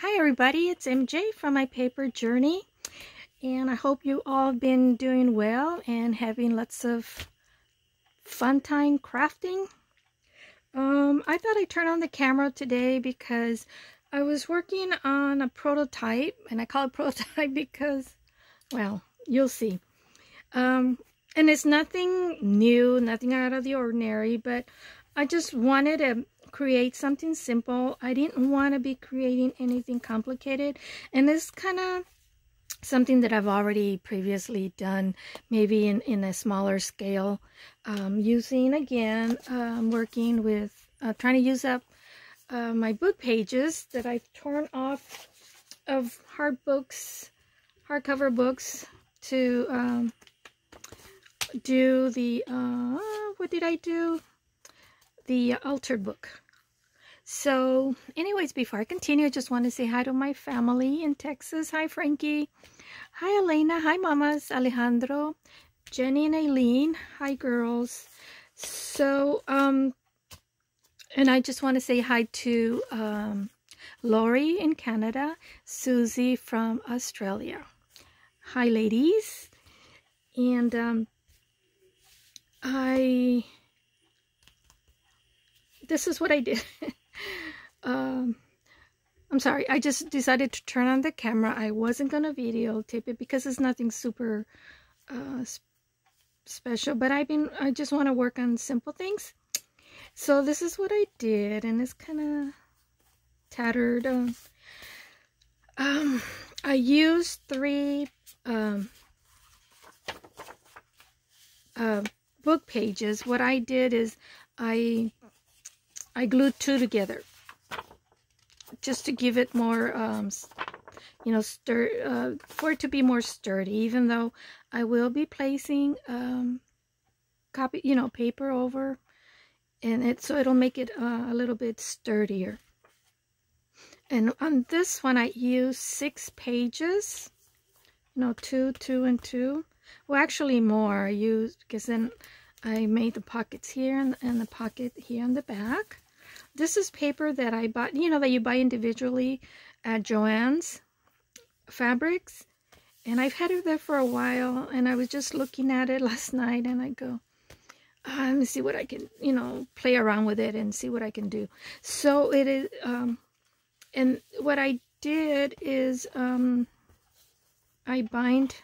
Hi everybody, it's MJ from My Paper Journey, and I hope you all have been doing well and having lots of fun time crafting. I thought I'd turn on the camera today because I was working on a prototype, and I call it prototype because, well, you'll see. And it's nothing new, nothing out of the ordinary, but I just wanted to create something simple. I didn't want to be creating anything complicated, and it's kind of something that I've already previously done, maybe in a smaller scale, using again, working with trying to use up my book pages that I've torn off of hardcover books to do the what did I do? The altered book. So anyways, before I continue, I just want to say hi to my family in Texas. Hi Frankie, hi Elena, hi mamas, Alejandro, Jenny and Aileen, hi girls. So and I just want to say hi to Lori in Canada, Susie from Australia. Hi ladies. And this is what I did. I'm sorry, I just decided to turn on the camera. I wasn't gonna videotape it because it's nothing super special, but I just want to work on simple things. So this is what I did, and it's kind of tattered. I used 3 book pages. What I did is I glued 2 together just to give it more, you know, for it to be more sturdy, even though I will be placing paper over and so it'll make it a little bit sturdier. And on this one I used 6 pages, 2, 2, and 2. Well, actually more. I used, because then I made the pockets here and the pocket here on the back. This is paper that I bought, that you buy individually at Joann's Fabrics. And I've had it there for a while, and I was just looking at it last night, and I go, let me see what I can, play around with it and see what I can do. So it is, and what I did is I bind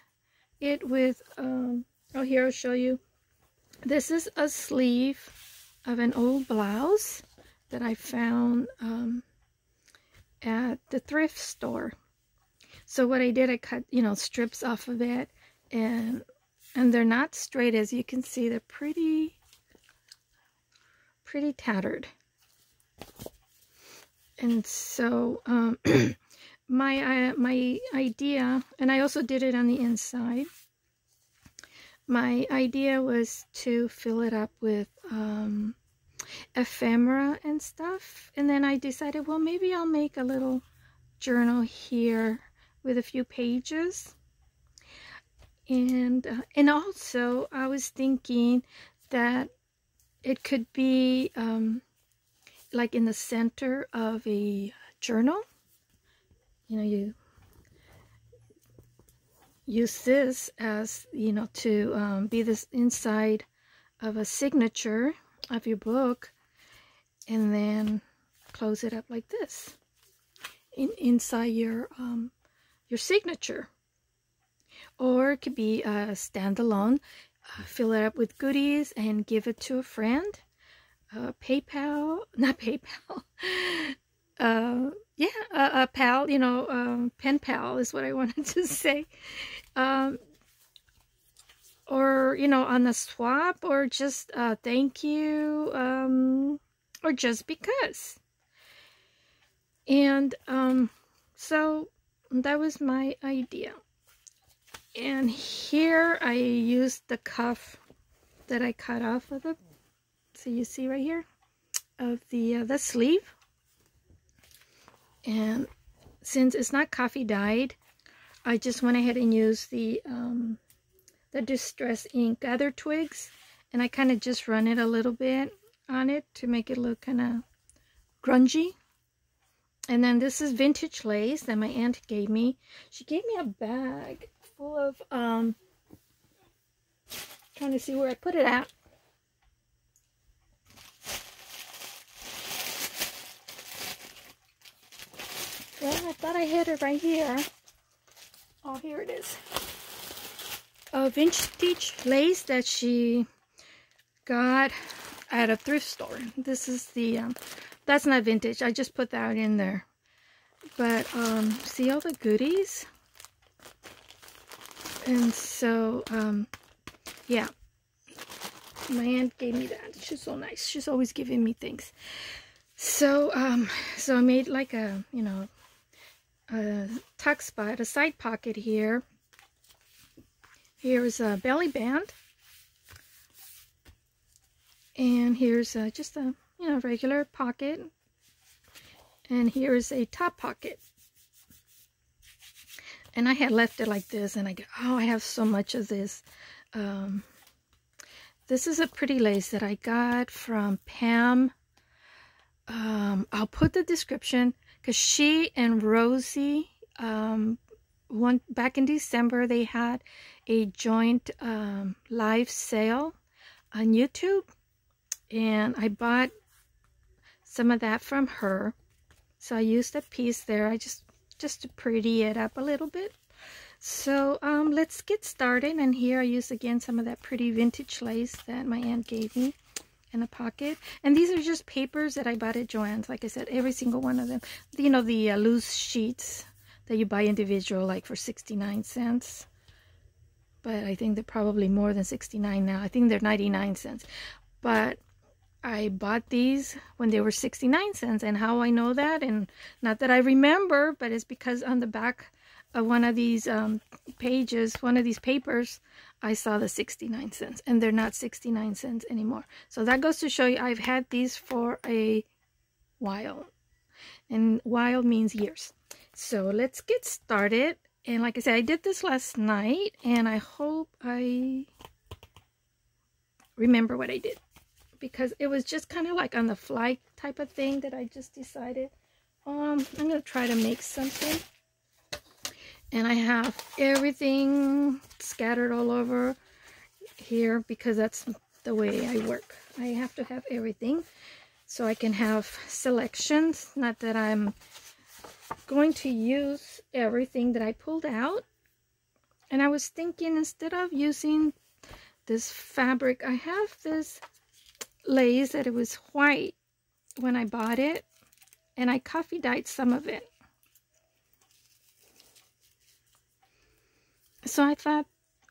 it with, here I'll show you. This is a sleeve of an old blouse that I found at the thrift store. So what I did, I cut, strips off of it, and they're not straight, as you can see. They're pretty tattered. And so my idea, and I also did it on the inside. My idea was to fill it up with ephemera and stuff, and then I decided, well, maybe I'll make a little journal here with a few pages. And also I was thinking that it could be like in the center of a journal. You use this as, to be this inside of a signature of your book, and then close it up like this inside your signature. Or it could be standalone. Fill it up with goodies and give it to a friend. Not PayPal. Yeah, a pal, pen pal is what I wanted to say. Or, on the swap, or just thank you, or just because. And so that was my idea. And here I used the cuff that I cut off of the, so you see right here, of the sleeve. And since it's not coffee dyed, I just went ahead and used the Distress ink other twigs, and I kind of just run it a little bit on it to make it look kind of grungy. And then this is vintage lace that my aunt gave me. She gave me a bag full of, trying to see where I put it at. Well, I thought I had it right here. Oh, here it is. A vintage lace that she got at a thrift store. This is the, that's not vintage. I just put that in there. But, see all the goodies? And so, yeah. My aunt gave me that. She's so nice. She's always giving me things. So, so I made like a, you know, a tuck spot, a side pocket here. Here's a belly band. And here's just a, you know, regular pocket. And here's a top pocket. And I had left it like this, and I go, oh, I have so much of this. This is a pretty lace that I got from Pam. I'll put the description, because she and Rosie, back in December, they had a joint live sale on YouTube, and I bought some of that from her. So I used a piece there, I just to pretty it up a little bit. So let's get started. And here I use again some of that pretty vintage lace that my aunt gave me in a pocket. And these are just papers that I bought at Joann's. Like I said, every single one of them. You know, the loose sheets that you buy individual, like for 69 cents. But I think they're probably more than 69 now. I think they're 99 cents. But I bought these when they were 69 cents. And how I know that, and not that I remember, but it's because on the back of one of these pages, one of these papers, I saw the 69 cents. And they're not 69 cents anymore. So that goes to show you I've had these for a while. And while means years. So let's get started. And like I said, I did this last night. And I hope I remember what I did. Because it was just kind of like on the fly type of thing that I just decided, I'm going to try to make something. And I have everything scattered all over here because that's the way I work. I have to have everything so I can have selections. Not that I'm going to use everything that I pulled out. And I was thinking, instead of using this fabric, I have this lace that it was white when I bought it, and I coffee dyed some of it. So I thought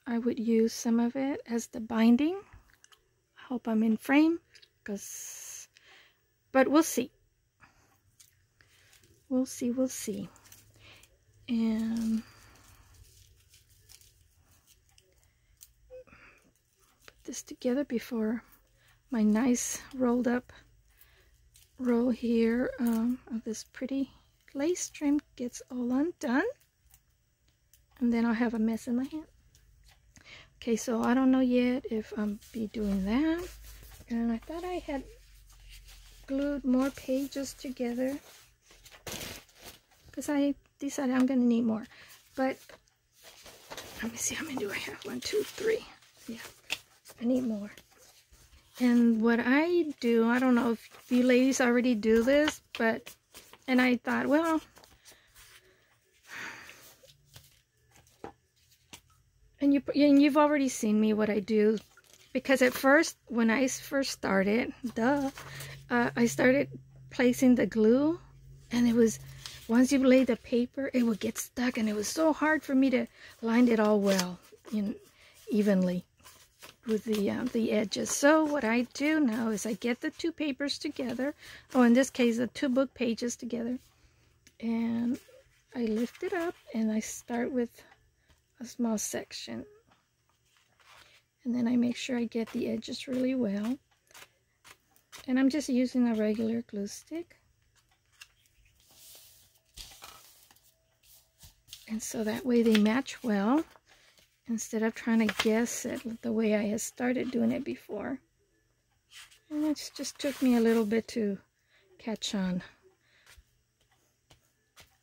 I would use some of it as the binding. I hope I'm in frame, but we'll see. We'll see. And put this together before my nice rolled up roll here of this pretty lace trim gets all undone. And then I'll have a mess in my hand. Okay, so I don't know yet if I'll be doing that. And I thought I had glued more pages together, because I decided I'm going to need more. But let me see, how many do I have? 1, 2, 3. Yeah, I need more. And what I do, I don't know if you ladies already do this, but, and I thought, well, and you've already seen me what I do, because at first, when I first started, I started placing the glue, and it was, once you lay the paper, it would get stuck, and it was so hard for me to line it all well, evenly with the edges. So what I do now is I get the two papers together, oh, in this case, the 2 book pages together, and I lift it up, and I start with a small section, and then I make sure I get the edges really well, and I'm just using a regular glue stick, and so that way they match well, instead of trying to guess it the way I had started doing it before. And it just took me a little bit to catch on.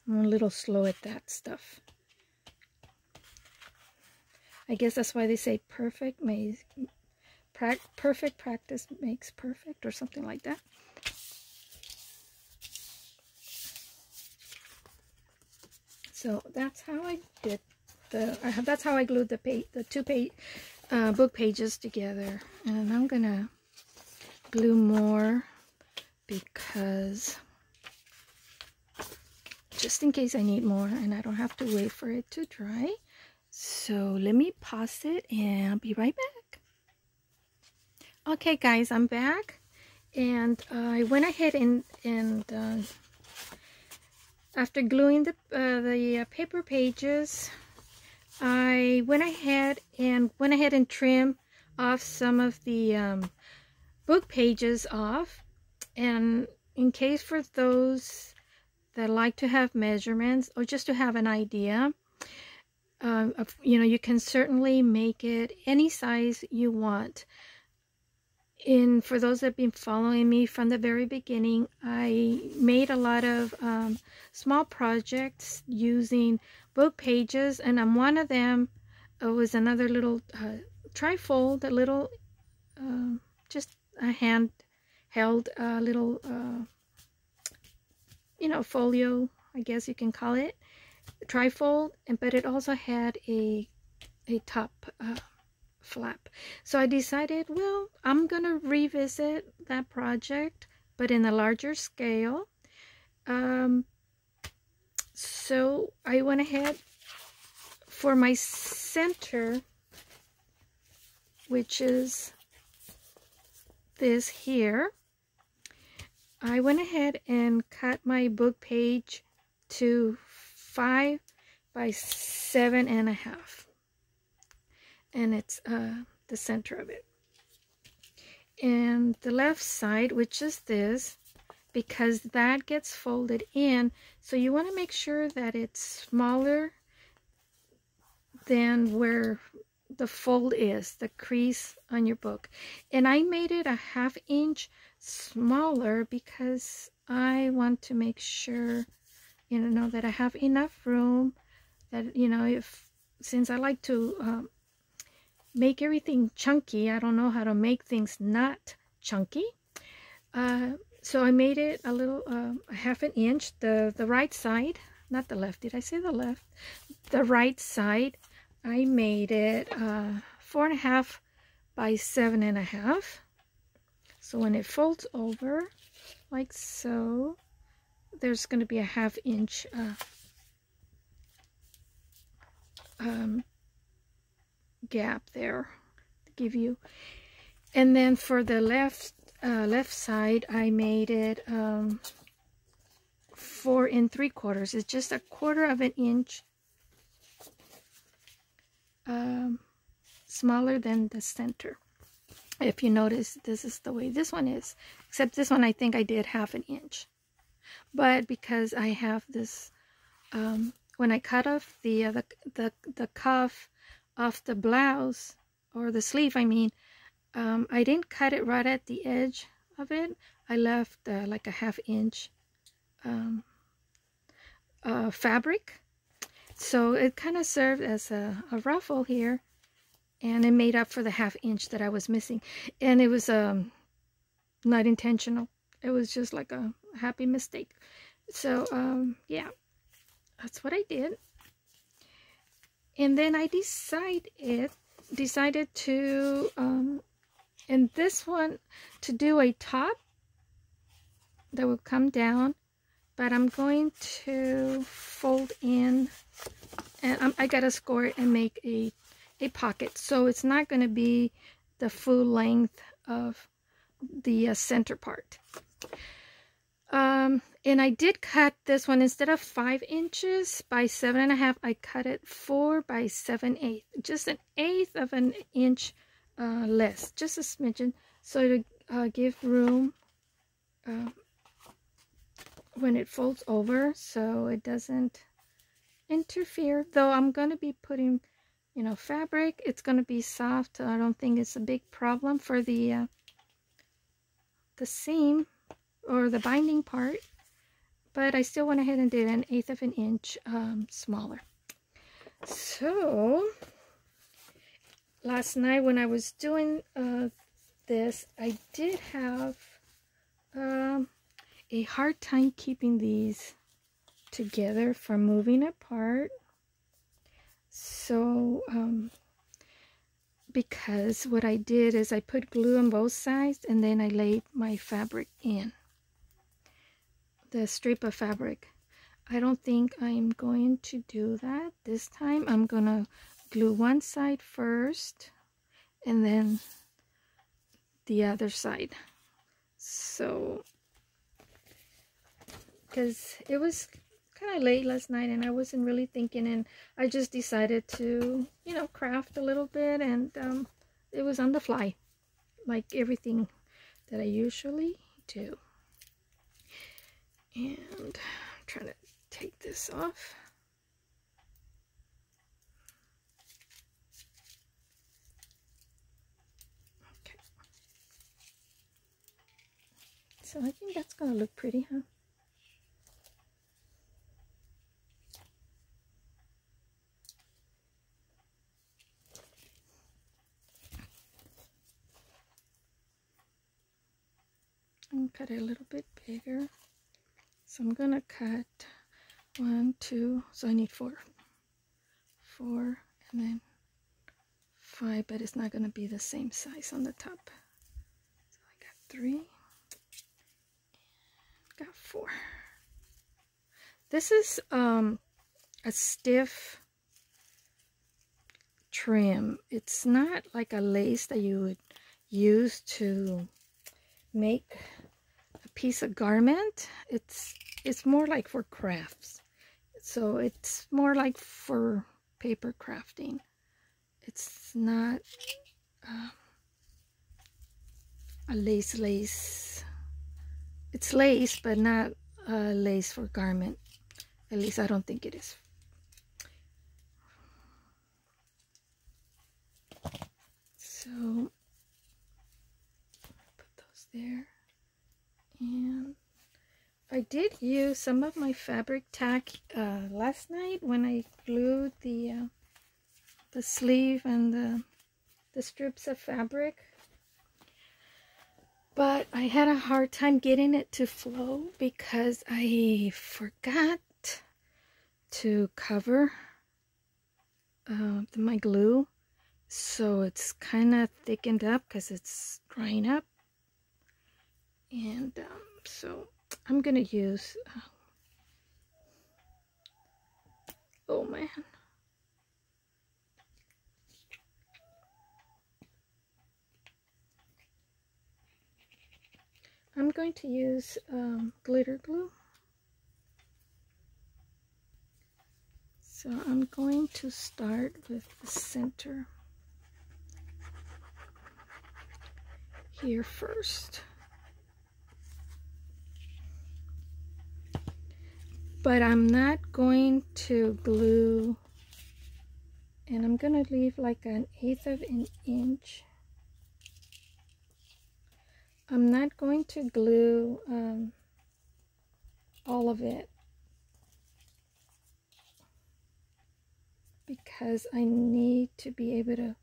I'm a little slow at that stuff. I guess that's why they say perfect practice makes perfect, or something like that. So that's how I did that's how I glued the two book pages together. And I'm gonna glue more because just in case I need more and I don't have to wait for it to dry. So let me pause it and I'll be right back. Okay guys, I'm back, and I went ahead and after gluing the paper pages, I went ahead and trimmed off some of the book pages off. And in case for those that like to have measurements or just to have an idea, you know, you can certainly make it any size you want. For those that have been following me from the very beginning, I made a lot of small projects using book pages, and on one of them was another little trifold, a little just a handheld little you know, folio, I guess you can call it, trifold, but it also had a top flap. So I decided, well, I'm gonna revisit that project, but in a larger scale. So I went ahead for my center, which is this here. I went ahead and cut my book page to 5 by 7.5. And it's the center of it. And the left side, which is this, because that gets folded in, so you want to make sure that it's smaller than where the fold is, the crease on your book. And I made it a 1/2 inch smaller because I want to make sure, you know, that I have enough room, that, you know, since I like to make everything chunky, I don't know how to make things not chunky. So I made it a little, a 1/2 inch, the right side, not the left. Did I say the left? The right side, I made it 4.5 by 7.5. So when it folds over like so, there's going to be a 1/2 inch gap there to give you. And then for the left side, I made it 4 3/4. It's just 1/4 inch smaller than the center. If you notice, this is the way this one is, except this one I think I did 1/2 inch. But because I have this, when I cut off the cuff off the blouse, or the sleeve, I mean, I didn't cut it right at the edge of it. I left like a 1/2 inch fabric, so it kind of served as a ruffle here, and it made up for the 1/2 inch that I was missing. And it was not intentional. It was just like a happy mistake. So yeah, that's what I did. And then I decided to in this one to do a top that will come down, but I'm going to fold in, and I gotta score it and make a pocket, so it's not going to be the full length of the center part. And I did cut this one, instead of 5 inches by 7.5, I cut it 4 by 7/8, just 1/8 of an inch less, just a smidgen, so to give room when it folds over, so it doesn't interfere. Though I'm going to be putting, you know, fabric, it's going to be soft. I don't think it's a big problem for the seam or the binding part. but I still went ahead and did an 1/8 of an inch smaller. So last night when I was doing this, I did have a hard time keeping these together from moving apart. So because what I did is I put glue on both sides and then I laid my fabric in, the strip of fabric. I don't think I'm going to do that this time. I'm gonna glue one side first and then the other side. So because it was kind of late last night and I wasn't really thinking, and I just decided to, you know, craft a little bit, and it was on the fly, like everything that I usually do. And I'm trying to take this off. Okay. So I think that's gonna look pretty, huh? I'm gonna cut it a little bit bigger. So I'm gonna cut 1, 2, so I need 4, and then 5, but it's not gonna be the same size on the top. So I got 3, got 4. This is a stiff trim. It's not like a lace that you would use to make a piece of garment. It's more like for crafts. So it's more like for paper crafting. It's not a lace. It's lace, but not a lace for garment. At least I don't think it is. So put those there. And I did use some of my fabric tack last night when I glued the sleeve and the strips of fabric, but I had a hard time getting it to flow because I forgot to cover my glue, so it's kind of thickened up because it's drying up. And so I'm gonna use oh man, I'm going to use glitter glue. So I'm going to start with the center here first. But I'm not going to glue, and I'm going to leave like an 1/8 of an inch. I'm not going to glue all of it because I need to be able to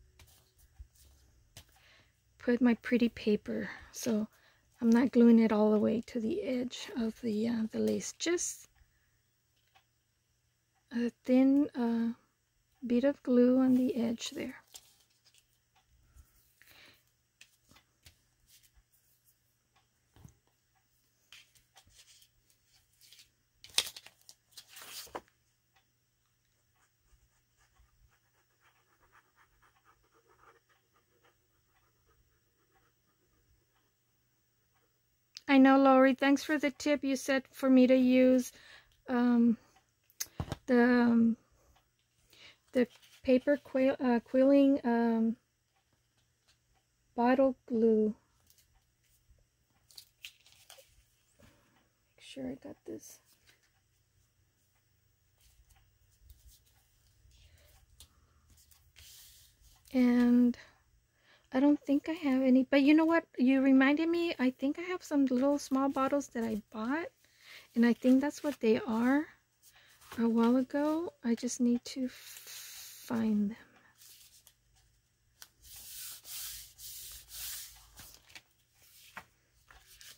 put my pretty paper. So I'm not gluing it all the way to the edge of the lace, just a thin bit of glue on the edge there. I know, Lori, thanks for the tip. You said for me to use the paper quilling bottle glue. Make sure I got this. And I don't think I have any, but you know what? You reminded me, I think I have some little small bottles that I bought, And I think that's what they are a while ago. I just need to find them.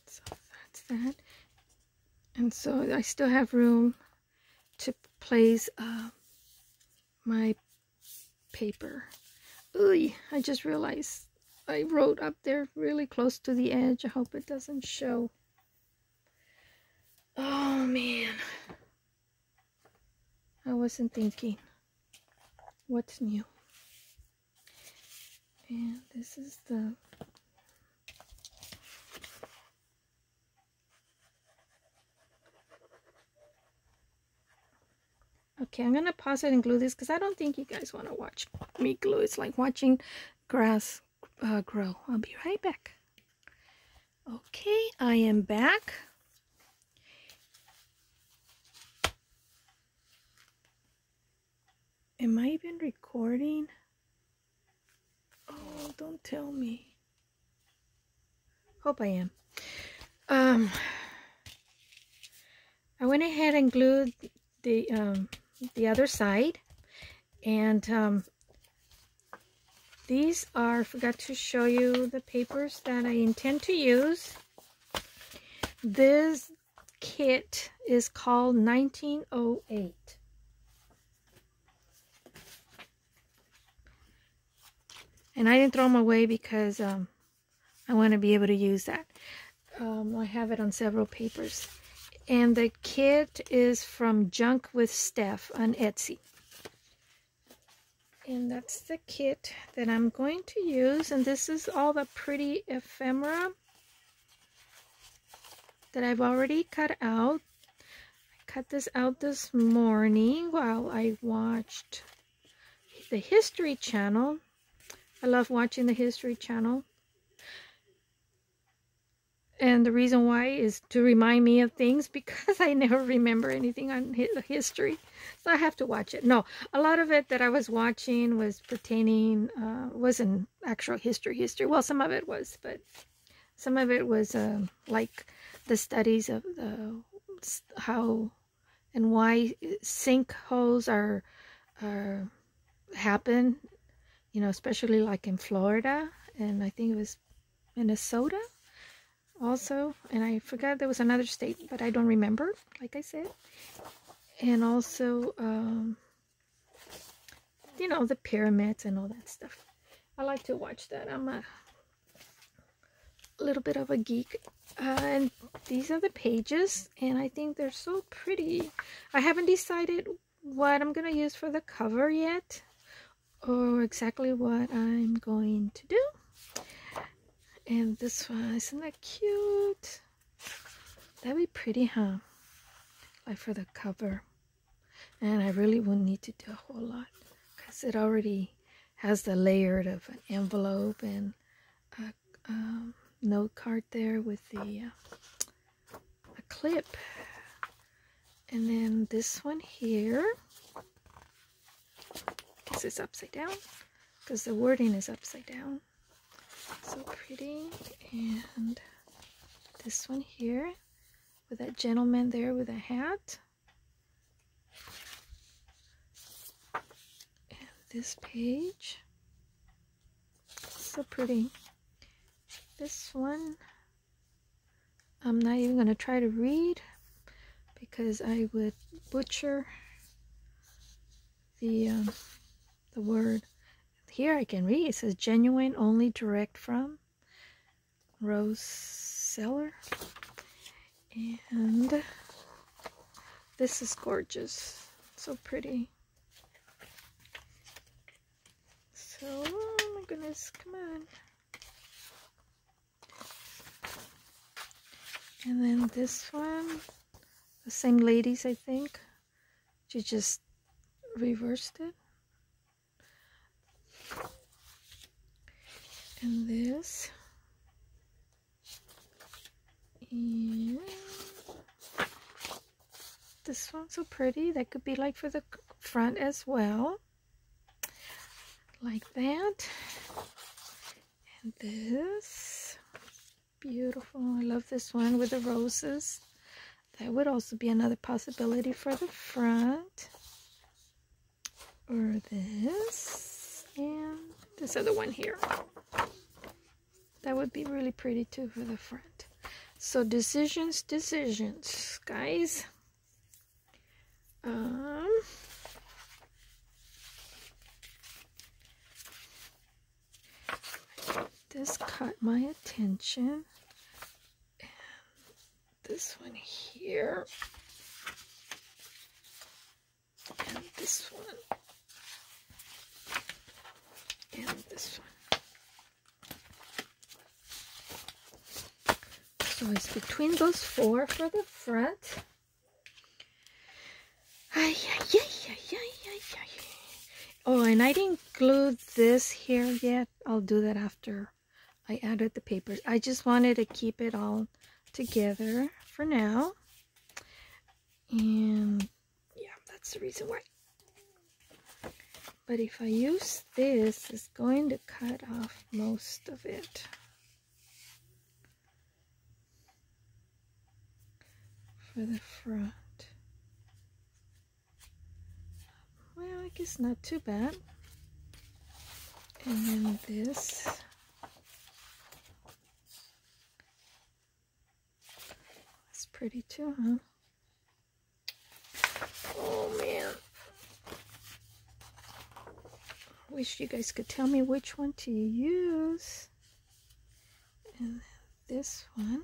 So that's that. And so I still have room to place my paper. Ooh, I just realized I wrote up there really close to the edge. I hope it doesn't show. Oh man, I wasn't thinking. What's new? And this is the okay, I'm gonna pause it and glue this because I don't think you guys want to watch me glue. It's like watching grass grow. I'll be right back. Okay, I am back. Am I even recording? Oh, don't tell me. Hope I am. I went ahead and glued the other side, and these are, forgot to show you the papers that I intend to use. This kit is called 1908. And I didn't throw them away because I want to be able to use that. I have it on several papers. And the kit is from Junk with Steph on Etsy. And that's the kit that I'm going to use. And this is all the pretty ephemera that I've already cut out. I cut this out this morning while I watched the History Channel. I love watching the History Channel. And the reason why is to remind me of things because I never remember anything on history. So I have to watch it. No, a lot of it that I was watching was pertaining, wasn't actual history. Well, some of it was, but some of it was like the studies of how and why sinkholes are happen, you know, especially like in Florida, and I think it was Minnesota also, and I forgot there was another state, but I don't remember, like I said. And also you know, the pyramids and all that stuff. I like to watch that. I'm a little bit of a geek. And these are the pages, and I think they're so pretty. I haven't decided what I'm gonna use for the cover yet, or exactly what I'm going to do. And this one, isn't that cute? That'd be pretty, huh? Like for the cover. And I really wouldn't need to do a whole lot because it already has the layered of an envelope and a note card there with the a clip. And then this one here, I guess it's upside down because the wording is upside down. So pretty. And this one here with that gentleman there with a hat. And this page, so pretty. This one, I'm not even going to try to read because I would butcher the word. Here I can read. It says genuine, only direct from Rose Seller. And this is gorgeous. So pretty. So, oh my goodness, come on. And then this one, the same ladies, I think. She just reversed it. And this. And this one's so pretty. That could be like for the front as well. Like that. And this. Beautiful. I love this one with the roses. That would also be another possibility for the front. Or this. And this other one here. That would be really pretty too for the front. So decisions, guys. This caught my attention. And this one here. And this one. And this one. So it's between those four for the front. Oh, and I didn't glue this here yet. I'll do that after I added the papers. I just wanted to keep it all together for now. And yeah, that's the reason why. But if I use this, it's going to cut off most of it. For the front. Well, I guess not too bad. And then this. That's pretty too, huh? Oh man. Wish you guys could tell me which one to use. And this one.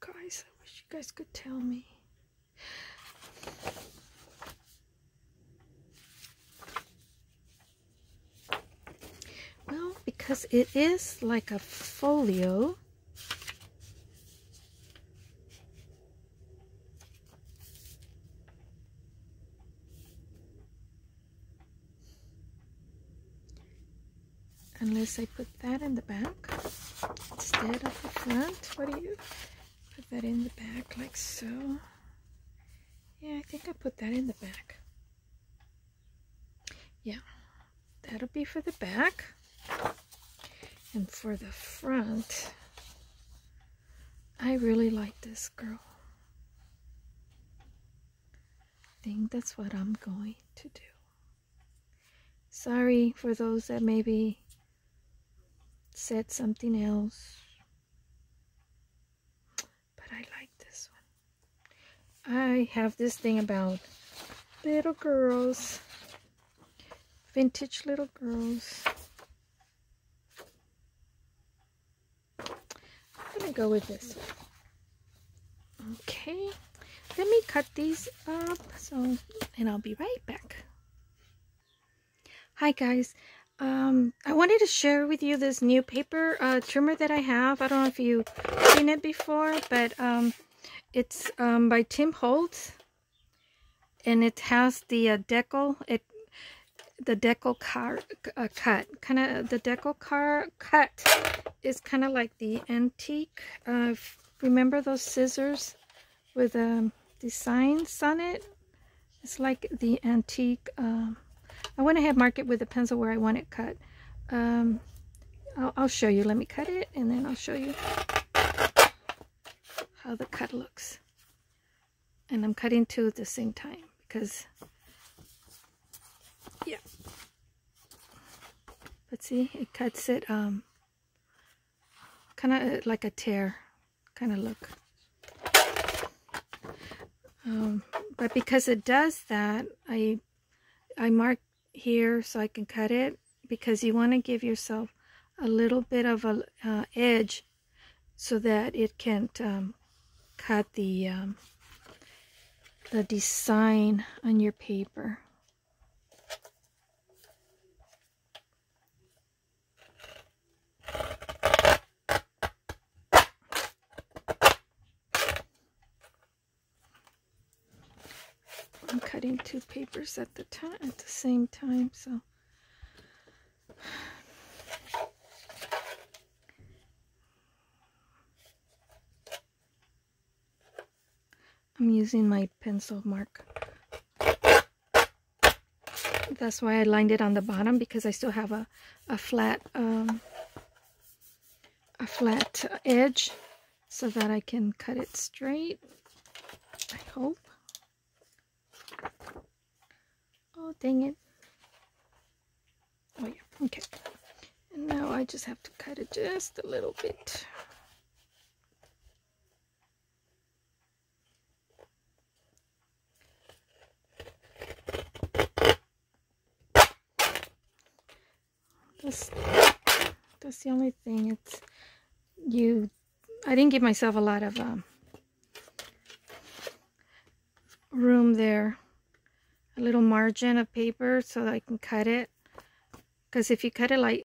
Guys, I wish you guys could tell me. Well, because it is like a folio. Unless I put that in the back instead of the front. What do you... Put that in the back like so. Yeah, I think I put that in the back. Yeah, that'll be for the back. And for the front, I really like this girl. I think that's what I'm going to do. Sorry for those that maybe said something else. I like this one. I have this thing about little girls, vintage little girls. I'm gonna go with this one. Okay, let me cut these up. And I'll be right back. Hi guys. I wanted to share with you this new paper trimmer that I have. I don't know if you've seen it before, but it's by Tim Holtz, and it has the the Deco Car Cut. Kind of the Deco Car Cut is kind of like the antique. Remember those scissors with designs on it? It's like the antique. I went ahead and marked it with a pencil where I want it cut. I'll show you. Let me cut it, and then I'll show you how the cut looks. And I'm cutting two at the same time because, yeah. But see, it cuts it kind of like a tear kind of look. But because it does that, I mark here so I can cut it, because you want to give yourself a little bit of a edge so that it can't cut the design on your paper. two papers at the same time, so I'm using my pencil mark. That's why I lined it on the bottom, because I still have a flat edge, so that I can cut it straight. I hope. Oh, dang it. Oh yeah, okay. And now I just have to cut it just a little bit. That's the only thing. I didn't give myself a lot of room there, a little margin of paper so that I can cut it, because if you cut it